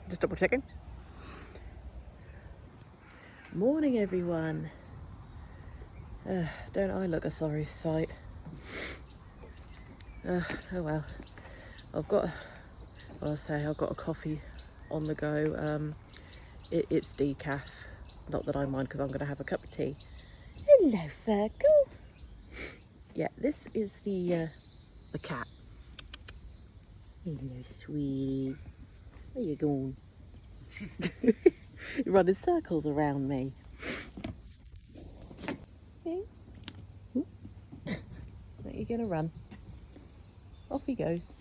Just double checking. Morning, everyone. Don't I look a sorry sight? Oh well. I've got a coffee on the go. It's decaf. Not that I mind, because I'm going to have a cup of tea. Hello, Virgo. Yeah, this is the cat. Hello, sweetie. Where you going? You're running circles around me. Okay. Where are you going to run? Off he goes.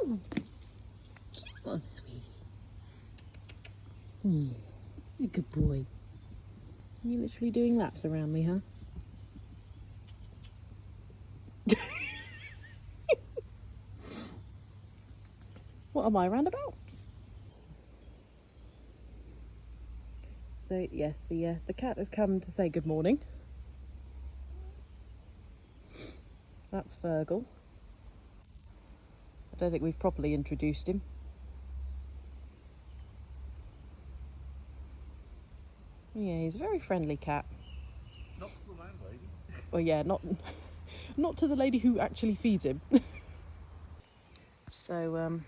Come on, sweetie. You're a good boy. You're literally doing laps around me, huh? What am I round about? So yes, the cat has come to say good morning. That's Virgil. I don't think we've properly introduced him. Yeah, he's a very friendly cat. Not to the landlady. Well, yeah, not to the lady who actually feeds him. So,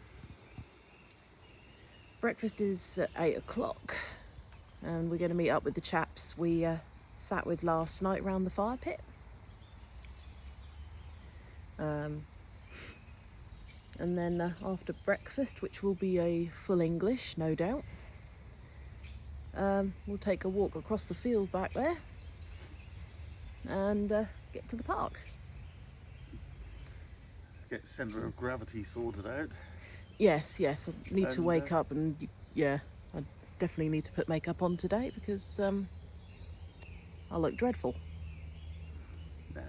breakfast is at 8 o'clock, and we're going to meet up with the chaps we sat with last night round the fire pit. And then after breakfast, which will be a full English, no doubt, we'll take a walk across the field back there and get to the park. Get centre of gravity sorted out. Yes, I need to wake up and, yeah, I definitely need to put makeup on today because I look dreadful. Nah.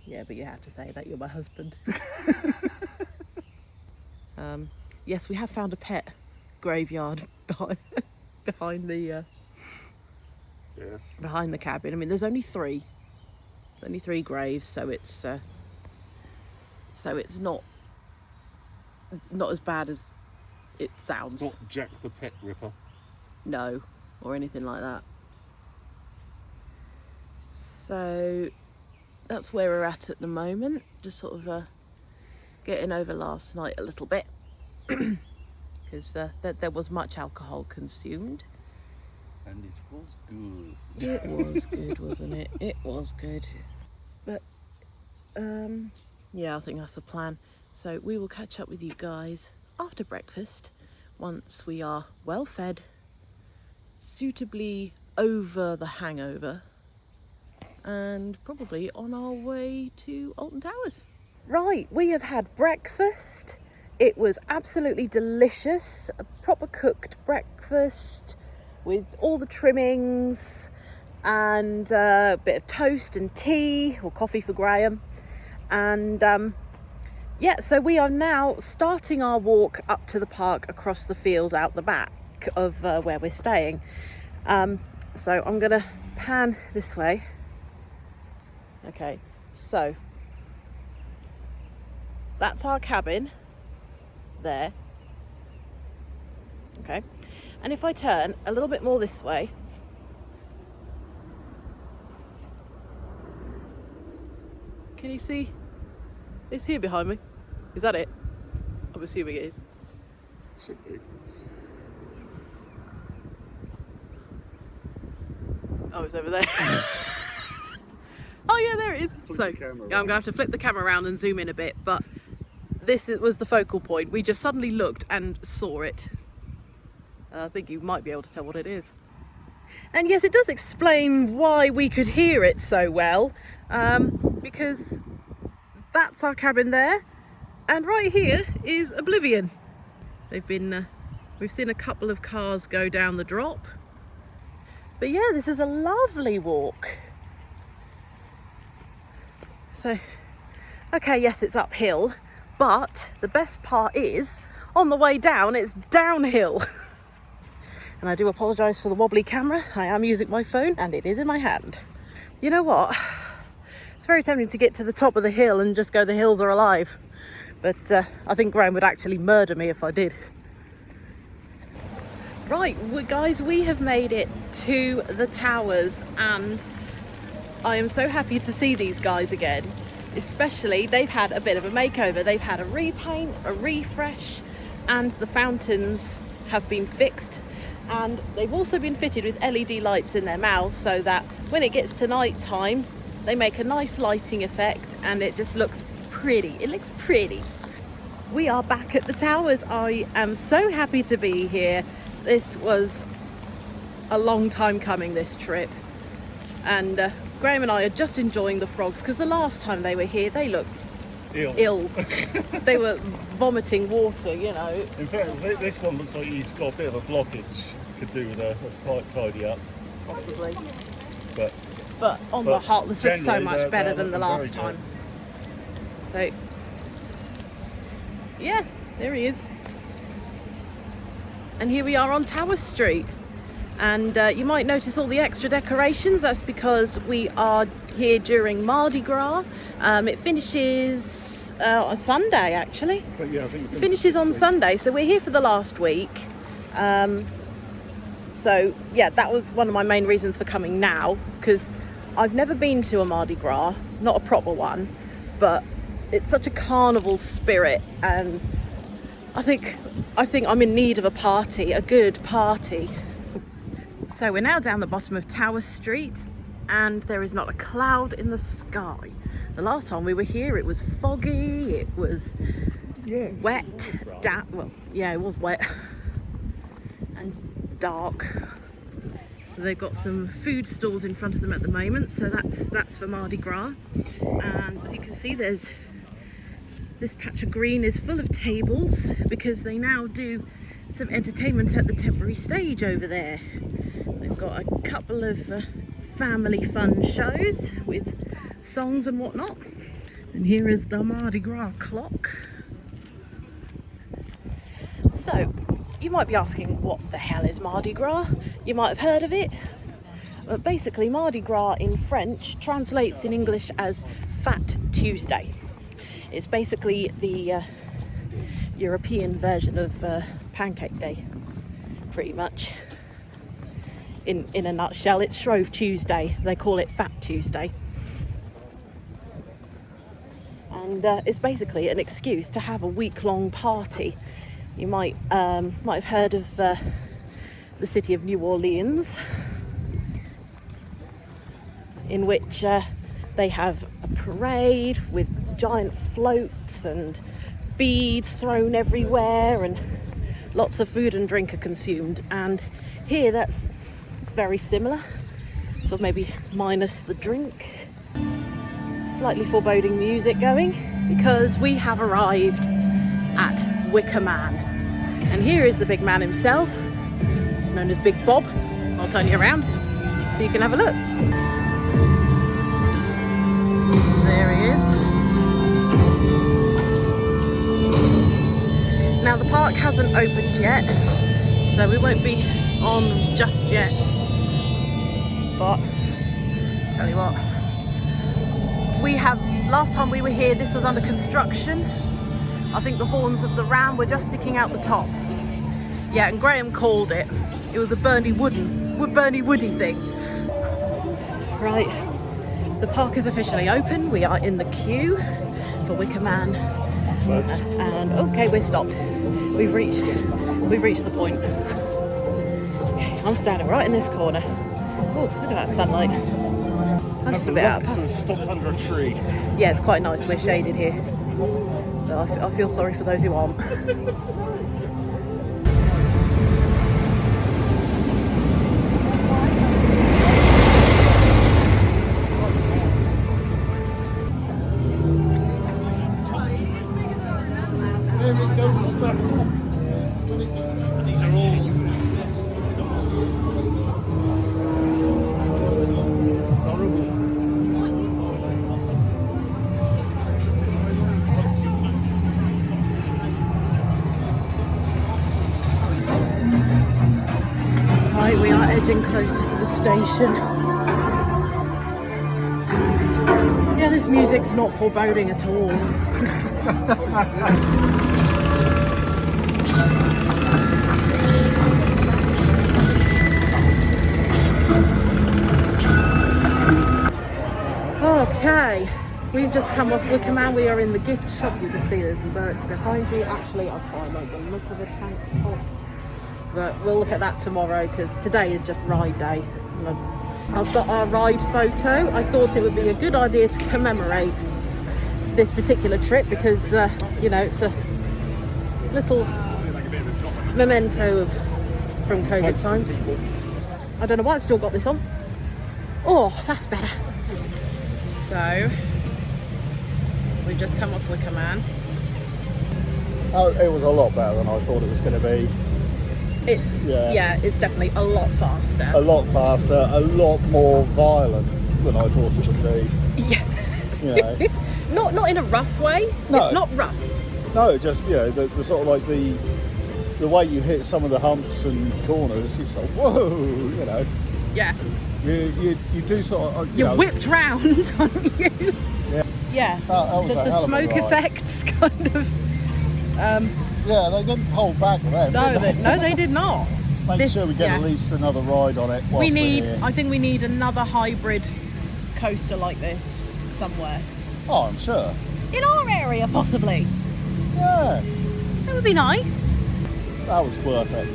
Yeah, but you have to say that, you're my husband. Yes, we have found a pet graveyard behind the behind the cabin. I mean, there's only 3. It's only 3 graves, so it's not as bad as it sounds. It's not Jack the Pet Ripper. No, or anything like that. So that's where we're at the moment. Just sort of getting over last night a little bit because there was much alcohol consumed. And it was good. It was good, wasn't it? It was good. But yeah, I think that's the plan. So we will catch up with you guys after breakfast once we are well fed, suitably over the hangover, and probably on our way to Alton Towers. Right, we have had breakfast. It was absolutely delicious. A proper cooked breakfast with all the trimmings and a bit of toast and tea, or coffee for Graham. And yeah, so we are now starting our walk up to the park across the field out the back of where we're staying. So I'm gonna pan this way. Okay, so that's our cabin there. Okay, and if I turn a little bit more this way, can you see it's here behind me? Is that it? I'm assuming it is. Should be. Oh, it's over there. Oh yeah, there it is. So yeah, I'm gonna have to flip the camera around and zoom in a bit, but was the focal point. We just suddenly looked and saw it. I think you might be able to tell what it is. And yes, it does explain why we could hear it so well, because that's our cabin there, and right here is Oblivion. We've seen a couple of cars go down the drop. But yeah, this is a lovely walk. So, okay, yes, it's uphill, but the best part is, on the way down, it's downhill. And I do apologise for the wobbly camera. I am using my phone and it is in my hand. You know what? It's very tempting to get to the top of the hill and just go, the hills are alive. But I think Graham would actually murder me if I did. Right, guys, we have made it to the towers, and I am so happy to see these guys again. Especially, they've had a bit of a makeover. They've had a repaint, a refresh, and the fountains have been fixed. And they've also been fitted with LED lights in their mouths so that when it gets to night time, they make a nice lighting effect and it just looks pretty. It looks pretty. We are back at the towers. I am so happy to be here. This was a long time coming, this trip. And Graham and I are just enjoying the frogs because the last time they were here, they looked ill. They were vomiting water, you know. In fact, this one looks like he's got a bit of a blockage. Could do with a slight tidy up. Possibly. But on the whole, this is so much better than the last time. So, yeah, there he is. And here we are on Tower Street. And you might notice all the extra decorations. That's because we are here during Mardi Gras. It finishes on Sunday, actually. But yeah, I think it finishes on Sunday, so we're here for the last week. So yeah, that was one of my main reasons for coming now, because I've never been to a Mardi Gras, not a proper one, but it's such a carnival spirit, and I think I'm in need of a party, a good party. So we're now down the bottom of Tower Street, and there is not a cloud in the sky. The last time we were here, it was foggy, it was wet, well, yeah, it was wet and dark. So they've got some food stalls in front of them at the moment, so that's for Mardi Gras. And as you can see, there's this patch of green is full of tables because they now do some entertainment at the temporary stage over there. They've got a couple of family fun shows with songs and whatnot. And here is the Mardi Gras clock. So, you might be asking, what the hell is Mardi Gras? You might have heard of it. But basically, Mardi Gras in French translates in English as Fat Tuesday. It's basically the European version of Pancake Day, pretty much. In a nutshell, it's Shrove Tuesday. They call it Fat Tuesday. And it's basically an excuse to have a week-long party. You might have heard of the city of New Orleans, in which they have a parade with giant floats and beads thrown everywhere, and lots of food and drink are consumed. And here it's very similar, sort of maybe minus the drink. Slightly foreboding music going, because we have arrived at Wicker Man. And here is the big man himself, known as Big Bob. I'll turn you around so you can have a look. There he is. Now the park hasn't opened yet, so we won't be on just yet. But tell you what, last time we were here, this was under construction. I think the horns of the ram were just sticking out the top. Yeah, and Graham called it. It was a Bernie Woody thing. Right, the park is officially open. We are in the queue for Wicker Man. And okay, we're stopped. We've reached the point. Okay, I'm standing right in this corner. Oh, look at that sunlight. I'm just a bit out. Stopped under a tree. Yeah, it's quite nice. We're shaded here. But I feel sorry for those who aren't. Right, we are edging closer to the station. Yeah, this music's not foreboding at all. Okay, we've just come off Wicker Man. We are in the gift shop. You can see there's merch behind me. Actually, I quite like the look of a tank top, but we'll look at that tomorrow because today is just ride day. I've got our ride photo. I thought it would be a good idea to commemorate this particular trip because, you know, it's a little memento from COVID times. I don't know why I've still got this on. Oh, that's better. So, we've just come off Wicker Man. Oh, it was a lot better than I thought it was going to be. Yeah, it's definitely a lot faster. A lot faster, a lot more violent than I thought it would be. Yeah. You know. not in a rough way. No. It's not rough. No, just, you know, the sort of like the way you hit some of the humps and corners, it's like, whoa, you know. Yeah. You do sort of, You're whipped round, aren't you? Yeah. Yeah. That was the smoke effects kind of. Yeah, they didn't hold back then. No, they did not. Make sure we get at least another ride on it. I think we need another hybrid coaster like this somewhere. Oh, I'm sure. In our area, possibly. Yeah. That would be nice. That was worth it.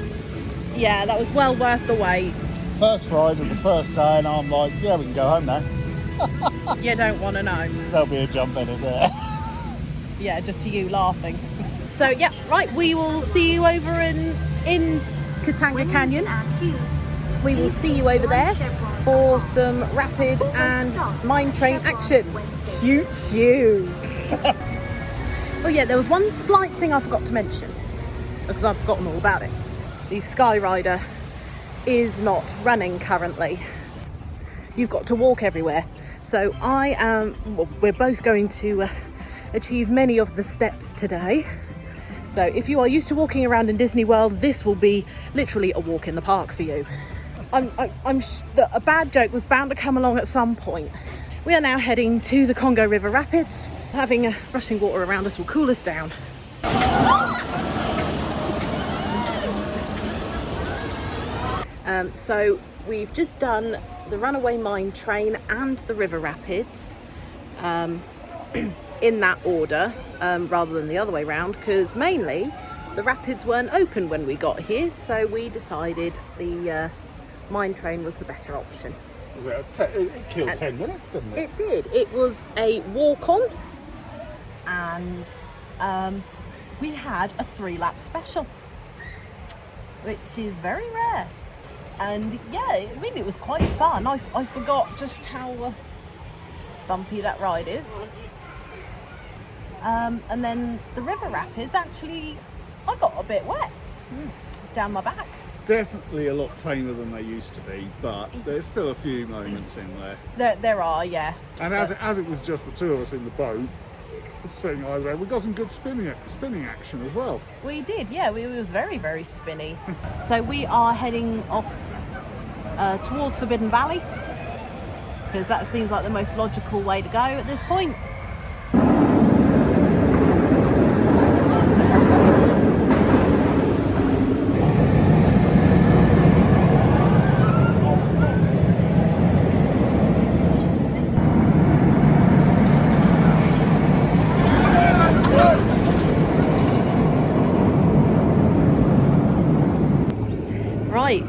Yeah, that was well worth the wait. First ride of the first day, and I'm like, yeah, we can go home now. You don't want to know. There'll be a jump in it there. Yeah, just to you laughing. So yeah, right, we will see you over in Katanga Canyon. We will see you over there for some rapid and mine train action. Shoot. Oh yeah, there was one slight thing I forgot to mention because I've forgotten all about it. The Skyrider is not running currently. You've got to walk everywhere. So we're both going to achieve many of the steps today. So if you are used to walking around in Disney World, this will be literally a walk in the park for you. A bad joke was bound to come along at some point. We are now heading to the Congo River Rapids. Having rushing water around us will cool us down. So we've just done the Runaway Mine Train and the River Rapids in that order rather than the other way around because mainly the rapids weren't open when we got here, so we decided the mine train was the better option. Was it killed 10 minutes, didn't it? It did. It was a walk-on and we had a 3-lap special, which is very rare. And yeah, I mean, it was quite fun. I forgot just how bumpy that ride is. And then the river rapids, actually, I got a bit wet down my back. Definitely a lot tamer than they used to be, but there's still a few moments in there. There are, yeah. And as it was just the two of us in the boat, sitting either way, we got some good spinning action as well. We did, yeah. It was very, very spinny. So we are heading off towards Forbidden Valley because that seems like the most logical way to go at this point.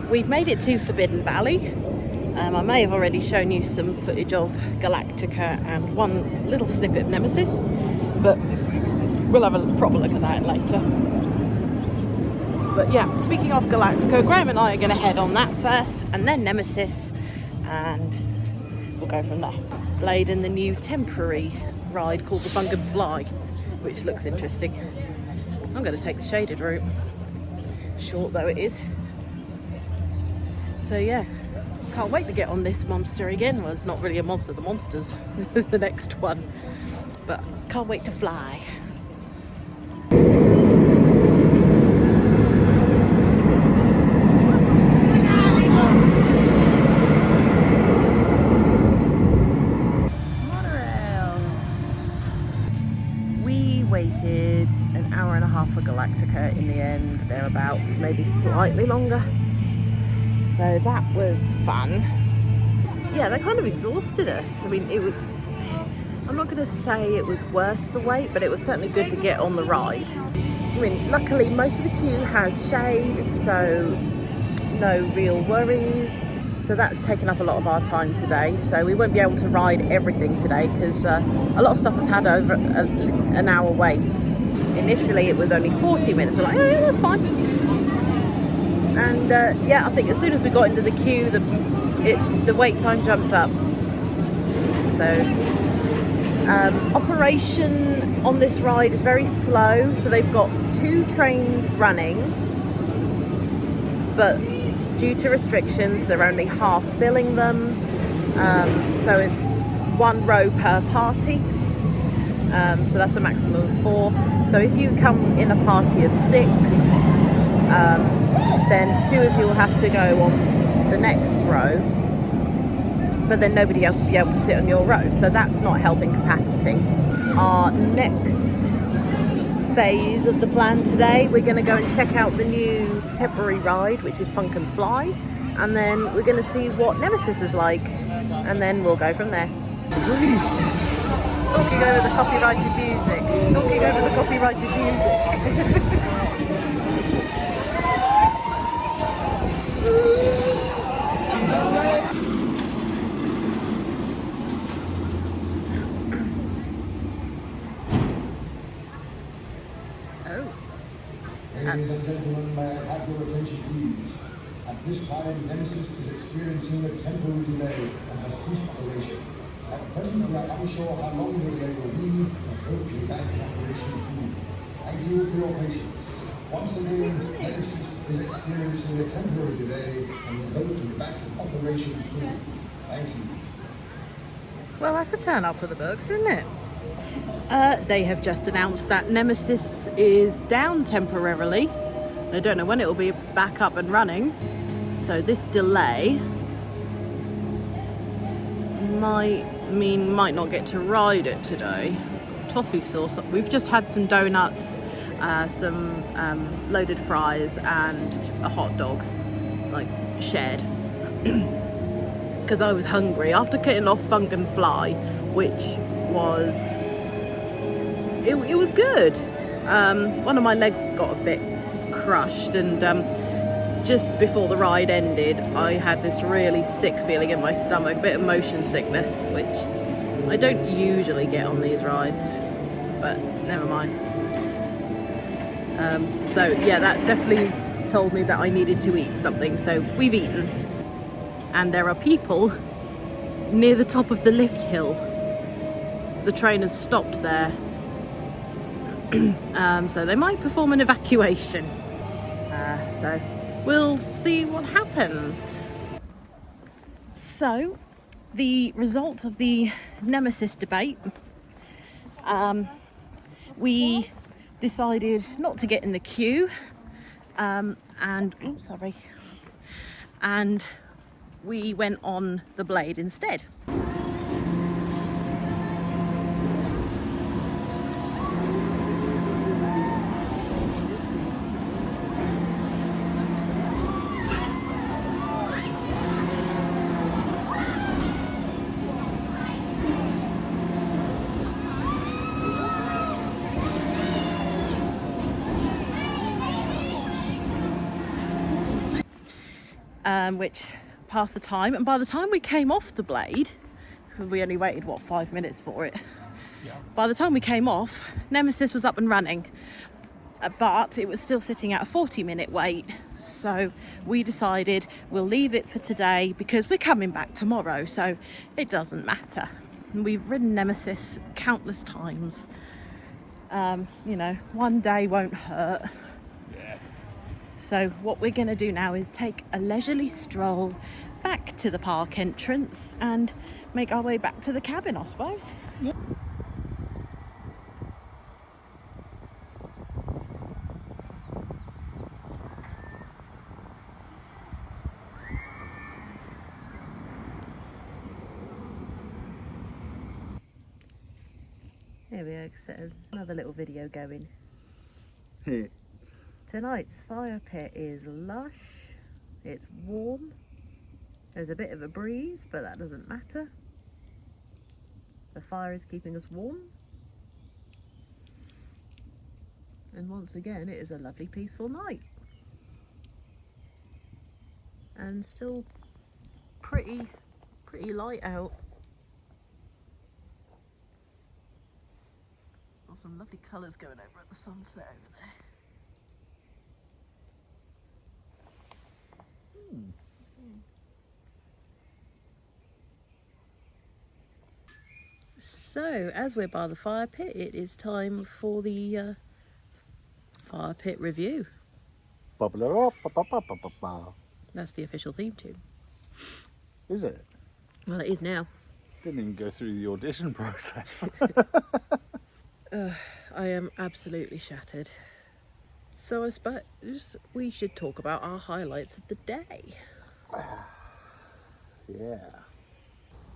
We've made it to Forbidden Valley. I may have already shown you some footage of Galactica and one little snippet of Nemesis, but we'll have a proper look at that later. But yeah, speaking of Galactica, Graham and I are going to head on that first and then Nemesis, and we'll go from there. Blade in the new temporary ride called the Bung and Fly, which looks interesting. I'm going to take the shaded route, short though it is. So yeah, can't wait to get on this monster again. Well, it's not really a monster, the monster's the next one. But can't wait to fly. Monorail. We waited did an hour and a half for Galactica in the end, thereabouts, maybe slightly longer. So that was fun. Yeah, they kind of exhausted us. I mean, I'm not going to say it was worth the wait, but it was certainly good to get on the ride. I mean, luckily most of the queue has shade, so no real worries. So that's taken up a lot of our time today. So we won't be able to ride everything today because a lot of stuff has had over an hour wait. Initially it was only 40 minutes. We're like, oh yeah, that's fine. And yeah, I think as soon as we got into the queue, the wait time jumped up. So operation on this ride is very slow. So they've got 2 trains running, but due to restrictions, they're only half filling them. So it's 1 row per party. So that's a maximum of 4. So if you come in a party of 6, then 2 of you will have to go on the next row, but then nobody else will be able to sit on your row. So that's not helping capacity. Our next phase of the plan today, we're going to go and check out the new temporary ride, which is Funk and Fly, and then we're going to see what Nemesis is like, and then we'll go from there. Talking over the copyrighted music. Talking over the copyrighted music. Ladies and gentlemen, may I have your attention please? At this time, Nemesis is experiencing a temporary delay and has ceased operation. At present, we are unsure how long the delay will be, but hope to be back in operation soon. Thank you for your patience. Once again, Nemesis is experiencing a temporary delay and we hope to be back in operation soon. Thank you. Well, that's a turn up for the books, isn't it? They have just announced that Nemesis is down temporarily. They don't know when it will be back up and running. So this delay might not get to ride it today. Toffee sauce. We've just had some donuts, some loaded fries and a hot dog, like shared. Because I was hungry after getting off Funk and Fly, which was it was good. One of my legs got a bit crushed, and just before the ride ended I had this really sick feeling in my stomach, a bit of motion sickness, which I don't usually get on these rides, but never mind. So yeah, that definitely told me that I needed to eat something, so we've eaten. And there are people near the top of the lift hill. The train has stopped there. So they might perform an evacuation. So we'll see what happens. So the result of the Nemesis debate, we decided not to get in the queue, and we went on the Blade instead. Which passed the time, and by the time we came off the Blade, because we only waited 5 minutes for it, by the time we came off, Nemesis was up and running, but it was still sitting at a 40-minute wait. So we decided we'll leave it for today because we're coming back tomorrow, so it doesn't matter. We've ridden Nemesis countless times. You know, one day won't hurt. So what we're going to do now is take a leisurely stroll back to the park entrance and make our way back to the cabin, I suppose. Yeah. There we go, set another little video going. Tonight's fire pit is lush, it's warm, there's a bit of a breeze, but that doesn't matter. The fire is keeping us warm. And once again, it is a lovely, peaceful night. And still pretty light out. Got some lovely colours going over at the sunset over there. So, as we're by the fire pit, it is time for the fire pit review. That's the official theme tune. Is it? Well, it is now. Didn't even go through the audition process. I am absolutely shattered. So I suppose we should talk about our highlights of the day. Yeah.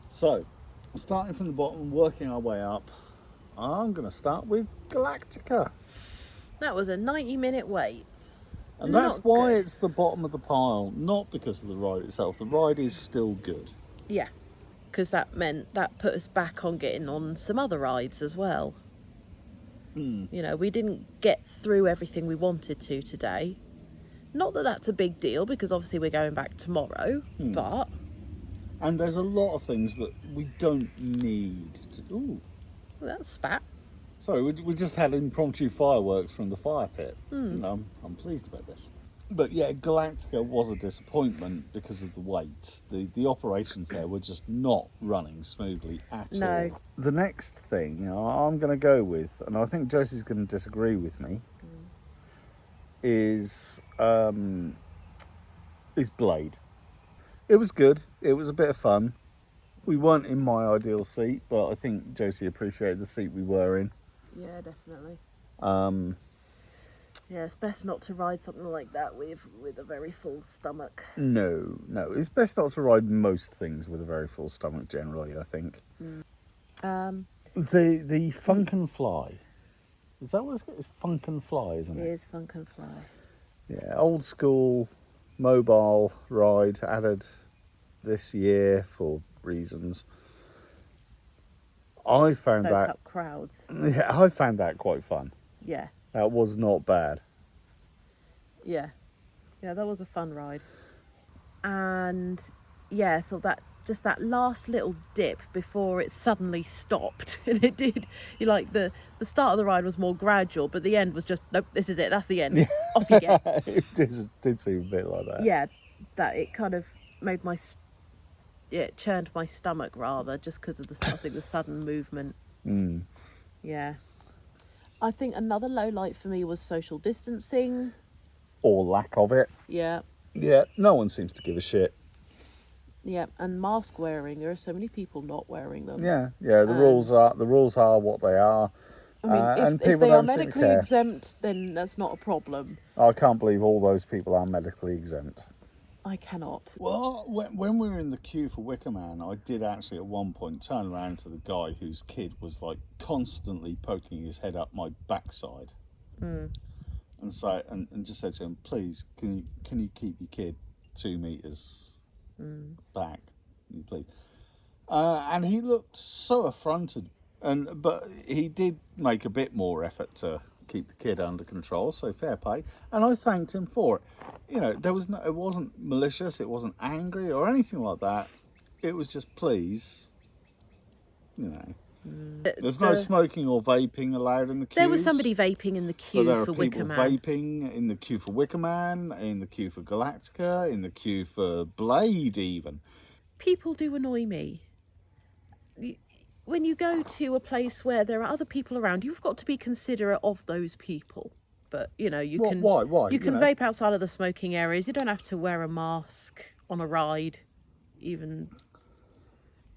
So, starting from the bottom, working our way up, I'm going to start with Galactica. That was a 90-minute wait. And that's Not why good. it's the bottom of the pile, not because of the ride itself. The ride is still good. Yeah, because that put us back on getting on some other rides as well. You know, we didn't get through everything we wanted to today. Not that that's a big deal, because obviously we're going back tomorrow, but... And there's a lot of things that we don't need to... Ooh. Well, that's spat. Sorry, we just had impromptu fireworks from the fire pit. I'm pleased about this. But yeah, Galactica was a disappointment because of the wait. The operations there were just not running smoothly at No. all. The next thing I'm going to go with, and I think Josie's going to disagree with me, is Blade. It was good. It was a bit of fun. We weren't in my ideal seat, but I think Josie appreciated the seat we were in. Yeah, definitely. Yeah, it's best not to ride something like that with a very full stomach. No. It's best not to ride most things with a very full stomach, generally, I think. The Funk and Fly. Is that what it's called? It's Funk and Fly, isn't It it? is Funk and Fly. Yeah, old school mobile ride added this year for reasons. I found Soak that... up crowds. Yeah, I found that quite fun. Yeah. That was not bad. Yeah, that was a fun ride. And yeah, so that last little dip before it suddenly stopped, and it did. The start of the ride was more gradual, but the end was just nope. This is it. That's the end. Off you get. It did seem a bit like that. Yeah, that it kind of made it churned my stomach rather, just because of the sudden movement. Yeah. I think another low light for me was social distancing. Or lack of it. Yeah. Yeah, no one seems to give a shit. Yeah, and mask wearing. There are so many people not wearing them. Yeah. The rules are what they are. I mean, and if people they are don't seem to medically care. exempt, then that's not a problem. I can't believe all those people are medically exempt. I cannot. Well, when we were in the queue for Wicker Man, I did actually at one point turn around to the guy whose kid was constantly poking his head up my backside, and just said to him, "Please, can you keep your kid 2 meters back, please?" And he looked so affronted, but he did make a bit more effort to keep the kid under control, so fair play, and I thanked him for it. It wasn't malicious, it wasn't angry or anything like that. It was just, please, there's no smoking or vaping allowed in the queues. There was somebody vaping in the queue But there for are Wicker people Man. vaping in the queue for Wicker Man, in the queue for Galactica, in the queue for Blade even. People do annoy me. When you go to a place where there are other people around, you've got to be considerate of those people. But, you can... Why? You can vape outside of the smoking areas. You don't have to wear a mask on a ride. Even,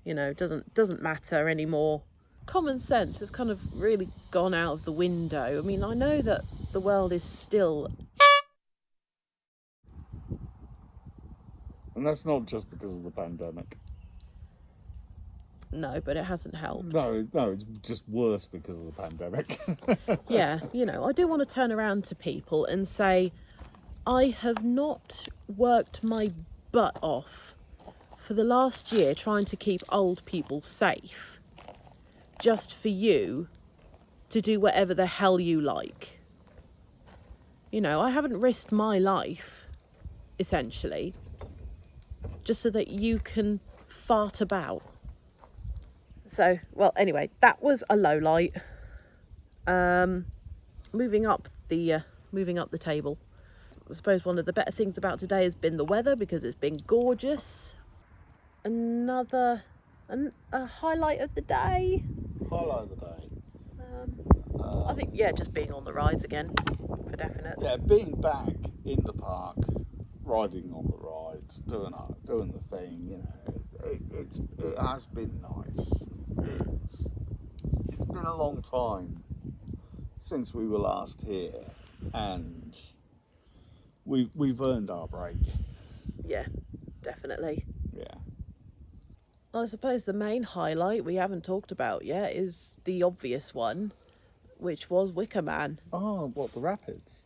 doesn't matter anymore. Common sense has kind of really gone out of the window. I mean, I know that the world is still... And that's not just because of the pandemic. No, but it hasn't helped. No, it's just worse because of the pandemic. Yeah, you know, I do want to turn around to people and say, I have not worked my butt off for the last year trying to keep old people safe just for you to do whatever the hell you like. You know, I haven't risked my life, essentially, just so that you can fart about. So, well, anyway, that was a low light. Moving up the table. I suppose one of the better things about today has been the weather, because it's been gorgeous. A highlight of the day. Highlight of the day. I think, yeah, just being on the rides again, for definite. Yeah, being back in the park, riding on the rides, doing the thing, you know, it has been nice. It's been a long time since we were last here, and we've earned our break. Yeah, definitely. Yeah. I suppose the main highlight we haven't talked about yet is the obvious one, which was Wicker Man. Oh, what, the rapids?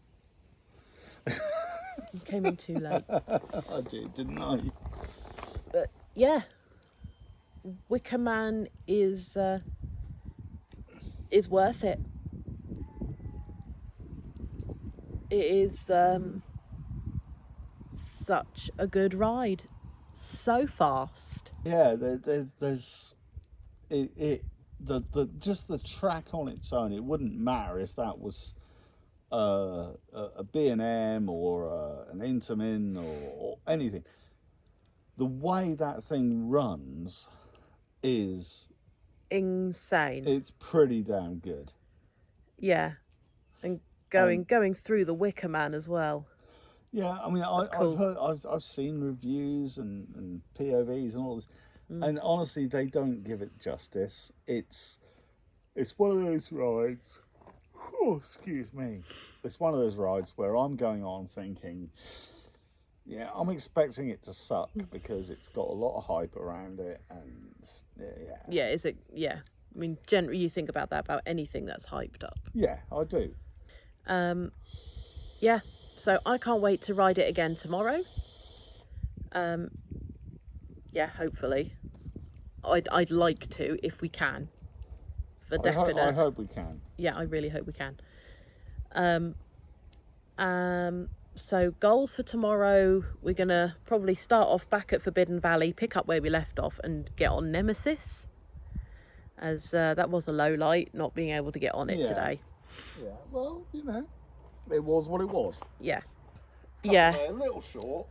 You came in too late. I did, didn't I? But yeah, Wicker Man is worth it. It is such a good ride, so fast. Yeah, there's just the track on its own. It wouldn't matter if that was a B&M or an Intamin or anything. The way that thing runs is Insane. it's pretty damn good. Yeah, and going through the Wicker Man as well. Yeah, I mean, cool. I've seen reviews and POVs and all this, and honestly, they don't give it justice. It's one of those rides. Oh, excuse me. It's one of those rides where I'm going on thinking, yeah, I'm expecting it to suck because it's got a lot of hype around it, and yeah. Yeah, is it? Yeah, I mean, generally, you think about that about anything that's hyped up. Yeah, I do. Yeah. So I can't wait to ride it again tomorrow. Yeah, hopefully. I'd like to, if we can. For definite. I hope we can. Yeah, I really hope we can. So goals for tomorrow, we're gonna probably start off back at Forbidden Valley, pick up where we left off, and get on Nemesis, as that was a low light, not being able to get on it today. Yeah, well, you know, it was what it was. Yeah. A little short.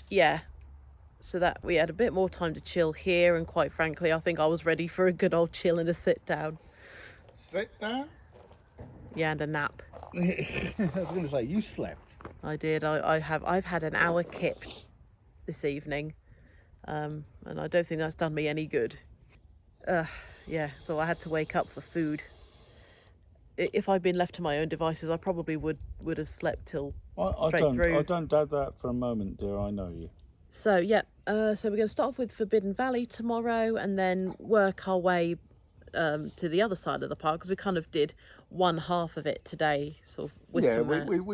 Yeah. So that we had a bit more time to chill here, and quite frankly, I think I was ready for a good old chill and a sit down. Sit down? Yeah, and a nap. I was going to say, you slept. I did. I've had an hour kip this evening, and I don't think that's done me any good. Yeah, so I had to wake up for food. If I'd been left to my own devices, I probably would have slept till straight through. I don't doubt that for a moment, dear. I know you. So yeah, so we're going to start off with Forbidden Valley tomorrow, and then work our way to the other side of the park, because we kind of did one half of it today, sort of. We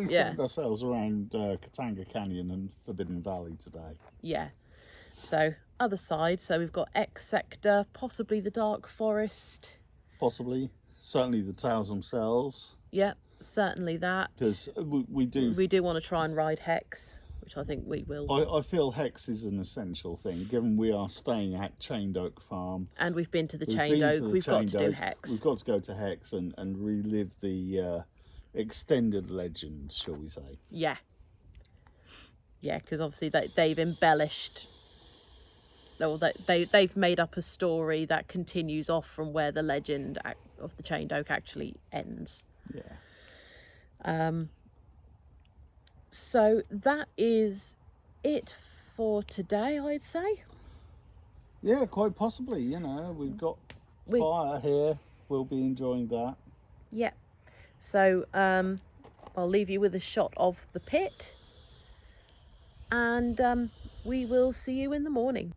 sent ourselves around Katanga Canyon and Forbidden Valley today. Yeah. So other side. So we've got X Sector, possibly the Dark Forest. Possibly, certainly the towers themselves. Yeah, certainly that. Because we do want to try and ride Hex, which I think we will. I feel Hex is an essential thing, given we are staying at Chained Oak Farm. And we've been to the Chained Oak. We've got to do Hex. We've got to go to Hex and relive the extended legend, shall we say. Yeah. Yeah, because obviously they've embellished. They've made up a story that continues off from where the legend of the Chained Oak actually ends. Yeah. So that is it for today, I'd say. Yeah, quite possibly. You know, we've got fire here. We'll be enjoying that. Yeah. So I'll leave you with a shot of the pit, and we will see you in the morning.